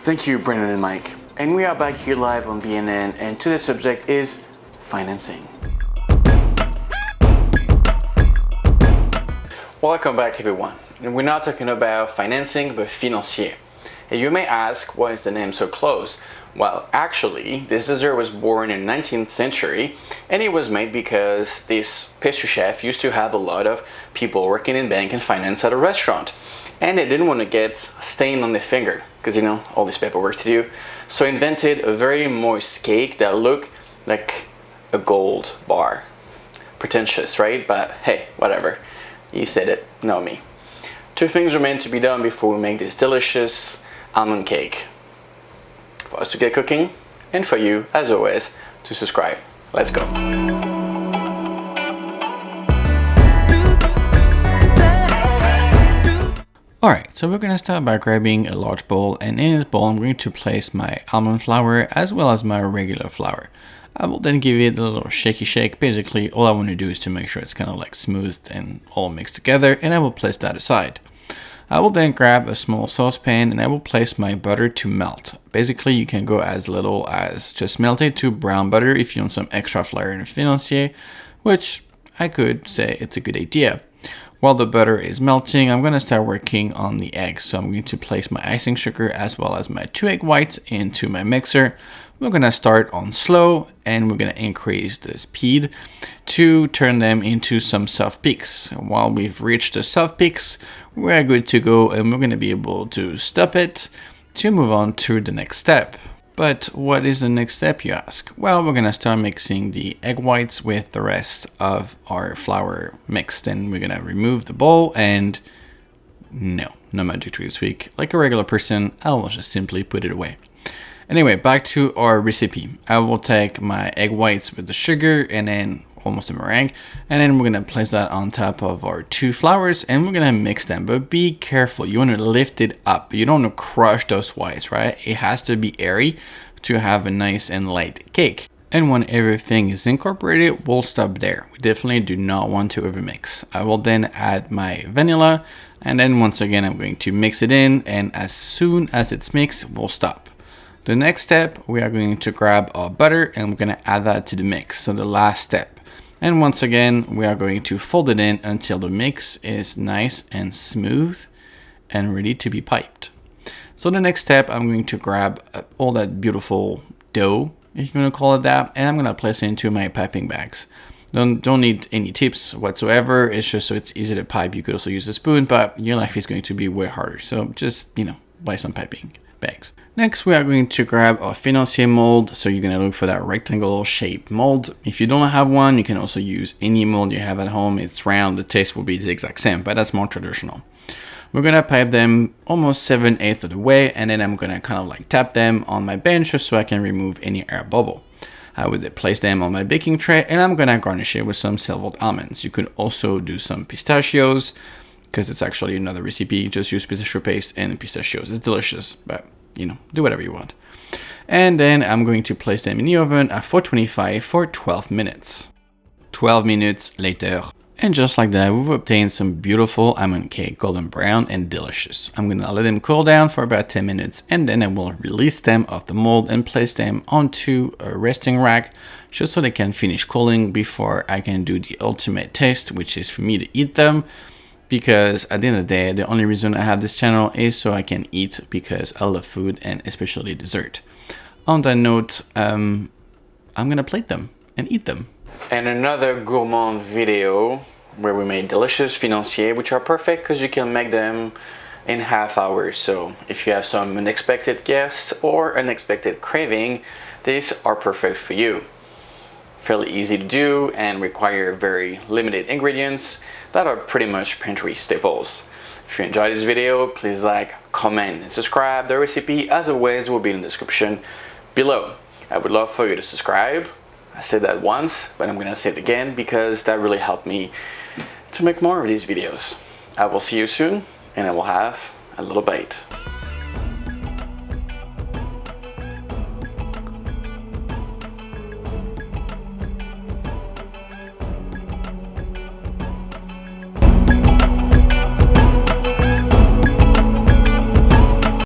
Thank you, Brennan and Mike. And we are back here live on BNN, and today's subject is financing. Welcome back, everyone. And we're not talking about financing, but Financier. And you may ask, why is the name so close? Well, actually, this dessert was born in the 19th century, and it was made because this pastry chef used to have a lot of people working in bank and finance at a restaurant. And they didn't want to get stain on their finger, because all this paperwork to do. So invented a very moist cake that looked like a gold bar. Pretentious, right? But hey, whatever. You said it, not me. Two things remain to be done before we make this delicious almond cake. For us to get cooking, and for you, as always, to subscribe. Let's go. Alright, so we're going to start by grabbing a large bowl, and in this bowl I'm going to place my almond flour as well as my regular flour. I will then give it a little shaky shake. Basically, all I want to do is to make sure it's kind of like smoothed and all mixed together, and I will place that aside. I will then grab a small saucepan and I will place my butter to melt. Basically, you can go as little as just melt it to brown butter if you want some extra flavor in a Financier, which I could say it's a good idea. While the butter is melting, I'm going to start working on the eggs. So I'm going to place my icing sugar as well as my 2 egg whites into my mixer. We're going to start on slow and we're going to increase the speed to turn them into some soft peaks. While we've reached the soft peaks, we're good to go and we're going to be able to stop it to move on to the next step. But what is the next step, you ask? Well, we're going to start mixing the egg whites with the rest of our flour mix. Then we're going to remove the bowl and no magic trick this week. Like a regular person, I will just simply put it away. Anyway, back to our recipe. I will take my egg whites with the sugar and then almost a meringue, and then we're going to place that on top of our 2 flours and we're going to mix them. But be careful, you want to lift it up. You don't want to crush those whites, right? It has to be airy to have a nice and light cake. And when everything is incorporated, we'll stop there. We definitely do not want to overmix. I will then add my vanilla, and then once again I'm going to mix it in, and as soon as it's mixed, we'll stop. The next step, we are going to grab our butter and we're going to add that to the mix. So the last step. And once again, we are going to fold it in until the mix is nice and smooth and ready to be piped. So the next step, I'm going to grab all that beautiful dough, if you want to call it that, and I'm going to place it into my piping bags. Don't need any tips whatsoever. It's just so it's easy to pipe. You could also use a spoon, but your life is going to be way harder. So just, buy some piping bags. Next, we are going to grab our Financier mold. So you're going to look for that rectangle shaped mold. If you don't have one, you can also use any mold you have at home. It's round, the taste will be the exact same, but that's more traditional. We're going to pipe them almost 7/8 of the way, and then I'm going to kind of like tap them on my bench just so I can remove any air bubble. I would place them on my baking tray, and I'm going to garnish it with some silvered almonds. You could also do some pistachios, because it's actually another recipe. Just use pistachio paste and pistachios. It's delicious, but do whatever you want. And then I'm going to place them in the oven at 425 for 12 minutes. 12 minutes later. And just like that, we've obtained some beautiful almond cake, golden brown and delicious. I'm gonna let them cool down for about 10 minutes and then I will release them off the mold and place them onto a resting rack just so they can finish cooling before I can do the ultimate taste, which is for me to eat them. Because at the end of the day, the only reason I have this channel is so I can eat, because I love food and especially dessert. On that note, I'm gonna plate them and eat them. And another gourmand video where we made delicious Financier, which are perfect because you can make them in half hours. So if you have some unexpected guests or unexpected craving, these are perfect for you. Fairly easy to do and require very limited ingredients that are pretty much pantry staples. If you enjoyed this video, please like, comment, and subscribe. The recipe, as always, will be in the description below. I would love for you to subscribe. I said that once, but I'm gonna say it again because that really helped me to make more of these videos. I will see you soon, and I will have a little bite.